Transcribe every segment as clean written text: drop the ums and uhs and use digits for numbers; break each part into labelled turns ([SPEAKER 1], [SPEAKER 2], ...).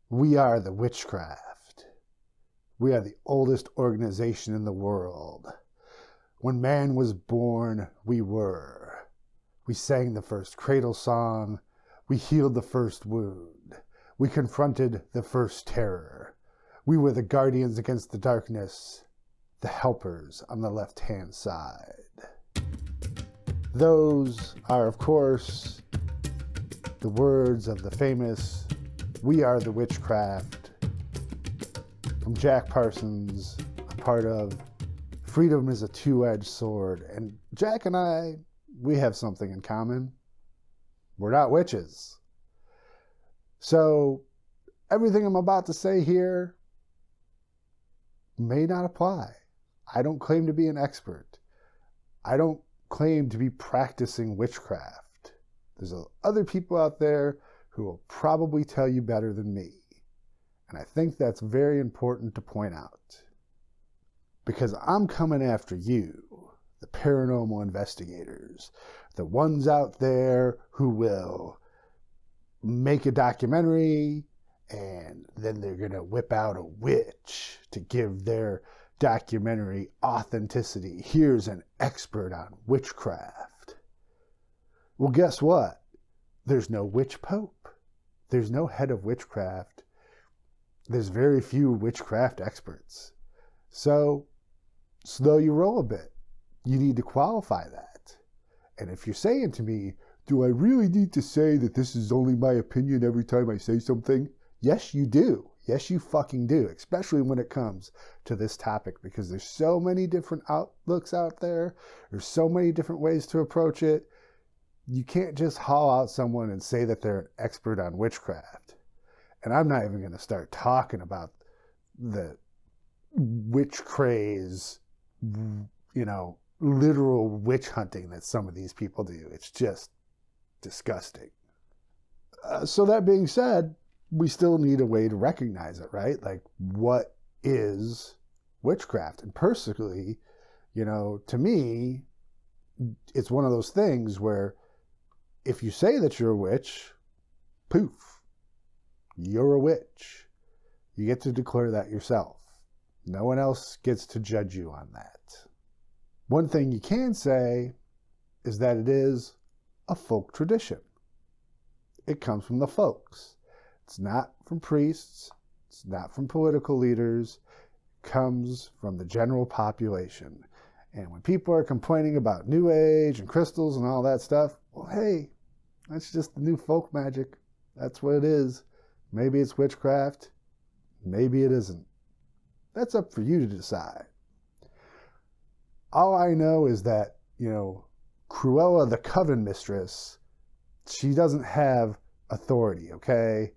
[SPEAKER 1] We are the Witchcraft. We are the oldest organization in the world. When man was born, we were. We sang the first cradle song. We healed the first wound. We confronted the first terror. We were the guardians against the darkness, the helpers on the left-hand side. Those are, of course, the words of the famous "We Are the Witchcraft" from Jack Parsons, a part of Freedom is a Two-Edged Sword. And Jack and I, we have something in common. We're not witches. So everything I'm about to say here may not apply. I don't claim to be an expert. I don't claim to be practicing witchcraft. There's other people out there who will probably tell you better than me. And I think that's very important to point out. Because I'm coming after you, the paranormal investigators, the ones out there who will make a documentary and then they're going to whip out a witch to give their documentary authenticity. Here's an expert on witchcraft. Well, guess what? There's no witch pope. There's no head of witchcraft. There's very few witchcraft experts. So slow your roll a bit. You need to qualify that. And if you're saying to me, do I really need to say that this is only my opinion every time I say something? Yes, you do. Yes, you fucking do, especially when it comes to this topic, because there's so many different outlooks out there. There's so many different ways to approach it. You can't just haul out someone and say that they're an expert on witchcraft. And I'm not even going to start talking about the witch craze, literal witch hunting that some of these people do. It's just disgusting. So that being said, we still need a way to recognize it, right? Like, what is witchcraft? And personally, to me, it's one of those things where if you say that you're a witch, poof, you're a witch. You get to declare that yourself. No one else gets to judge you on that. One thing you can say is that it is a folk tradition. It comes from the folks. It's not from priests. It's not from political leaders. It comes from the general population. And when people are complaining about New Age and crystals and all that stuff, well, hey, that's just the new folk magic. That's what it is. Maybe it's witchcraft. Maybe it isn't. That's up for you to decide. All I know is that, Cruella the Coven Mistress, she doesn't have authority, okay?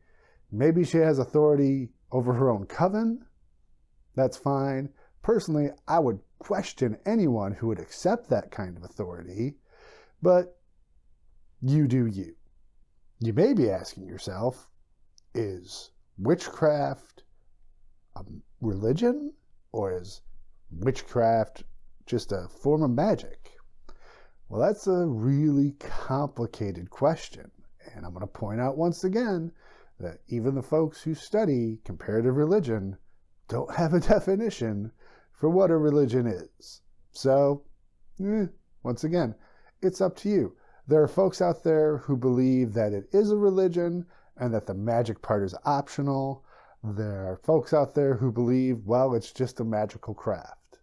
[SPEAKER 1] Maybe she has authority over her own coven. That's fine. Personally, I would question anyone who would accept that kind of authority, but you do you. You may be asking yourself, is witchcraft a religion, or is witchcraft just a form of magic? Well, that's a really complicated question, and I'm going to point out once again that even the folks who study comparative religion don't have a definition for what a religion is. So, once again, it's up to you. There are folks out there who believe that it is a religion and that the magic part is optional. There are folks out there who believe, well, it's just a magical craft.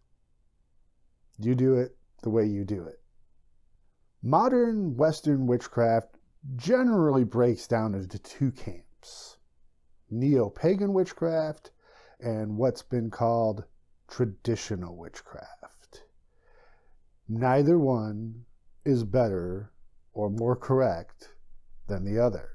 [SPEAKER 1] You do it the way you do it. Modern Western witchcraft generally breaks down into two camps: neo-pagan witchcraft and what's been called traditional witchcraft. Neither one is better or more correct than the other.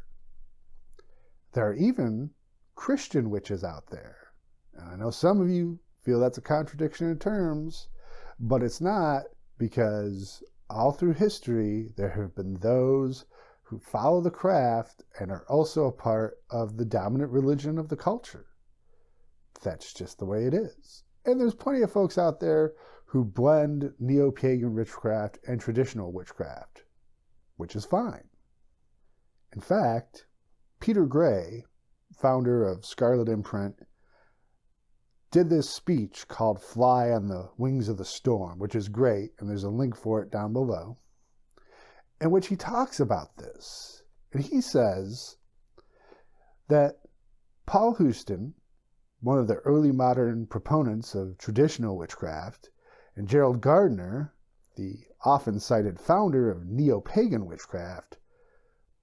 [SPEAKER 1] There are even Christian witches out there. And I know some of you feel that's a contradiction in terms, but it's not, because all through history there have been those who follow the craft and are also a part of the dominant religion of the culture. That's just the way it is. And there's plenty of folks out there who blend neo-pagan witchcraft and traditional witchcraft, which is fine. In fact, Peter Gray, founder of Scarlet Imprint, did this speech called Fly on the Wings of the Storm, which is great, and there's a link for it down below, in which he talks about this. And he says that Paul Houston, one of the early modern proponents of traditional witchcraft, and Gerald Gardner, the often cited founder of neo-pagan witchcraft,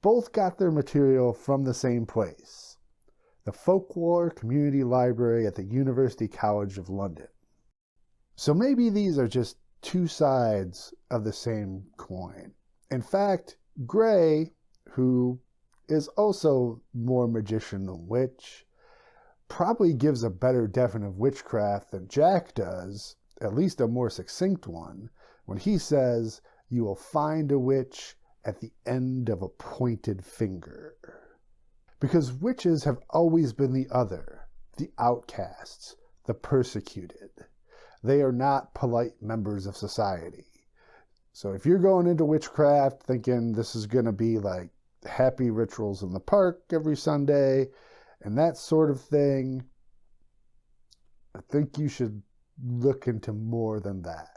[SPEAKER 1] both got their material from the same place, the Folklore Community Library at the University College of London. So maybe these are just two sides of the same coin. In fact, Gray, who is also more magician than witch, probably gives a better definition of witchcraft than Jack does, at least a more succinct one, when he says, "You will find a witch at the end of a pointed finger." Because witches have always been the other, the outcasts, the persecuted. They are not polite members of society. So if you're going into witchcraft thinking this is going to be like happy rituals in the park every Sunday and that sort of thing, I think you should look into more than that.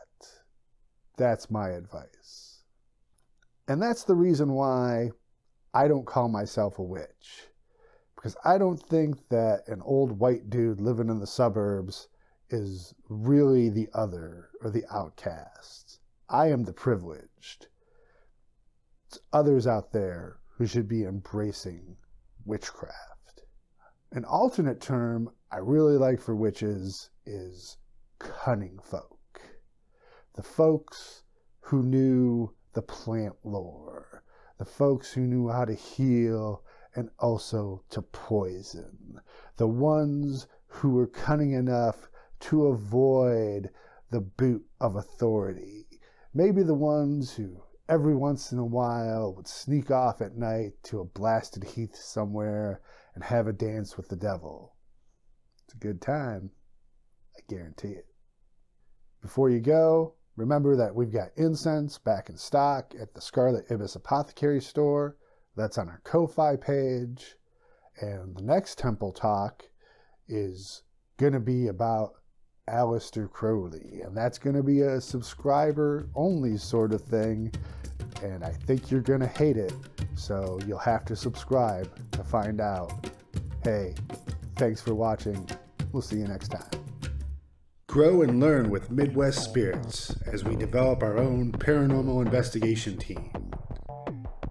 [SPEAKER 1] That's my advice. And that's the reason why I don't call myself a witch. Because I don't think that an old white dude living in the suburbs is really the other or the outcast. I am the privileged. It's others out there who should be embracing witchcraft. An alternate term I really like for witches is cunning folk. The folks who knew the plant lore. The folks who knew how to heal and also to poison. The ones who were cunning enough to avoid the boot of authority. Maybe the ones who every once in a while would sneak off at night to a blasted heath somewhere and have a dance with the devil. It's a good time, I guarantee it. Before you go, remember that we've got incense back in stock at the Scarlet Ibis Apothecary store. That's on our Ko-Fi page. And the next temple talk is going to be about Aleister Crowley. And that's going to be a subscriber-only sort of thing. And I think you're going to hate it. So you'll have to subscribe to find out. Hey, thanks for watching. We'll see you next time. Grow and learn with Midwest Spirits as we develop our own paranormal investigation team.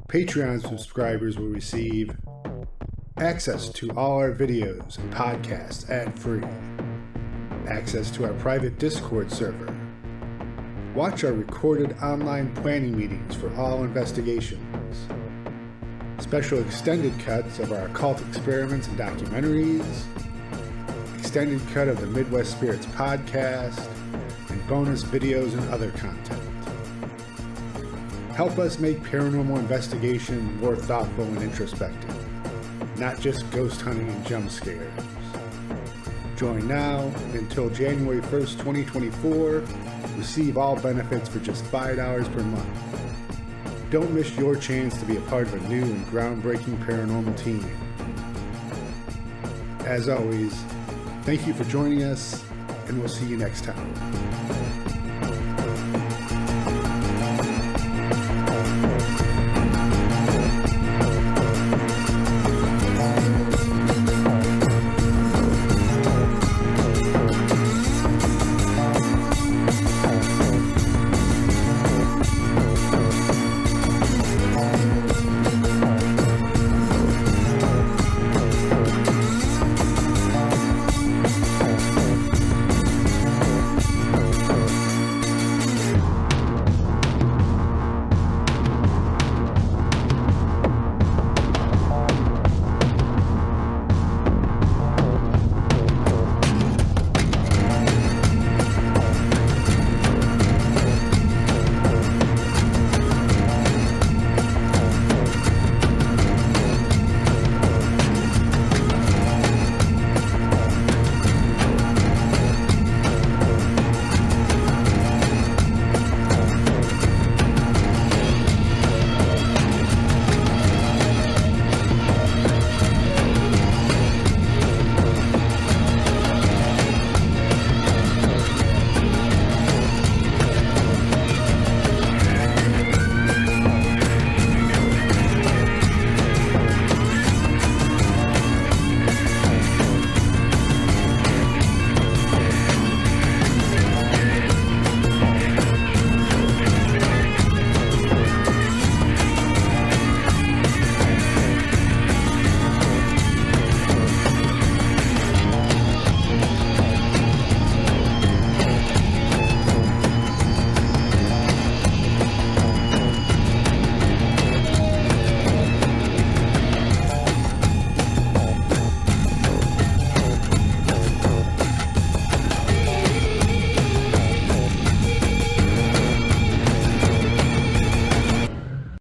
[SPEAKER 1] Patreon subscribers will receive access to all our videos and podcasts ad-free, access to our private Discord server, watch our recorded online planning meetings for all investigations, special extended cuts of our occult experiments and documentaries, extended cut of the Midwest Spirits podcast, and bonus videos and other content. Help us make paranormal investigation more thoughtful and introspective, not just ghost hunting and jump scares. Join now until January 1st, 2024. Receive all benefits for just $5 per month. Don't miss your chance to be a part of a new and groundbreaking paranormal team. As always, thank you for joining us, and we'll see you next time.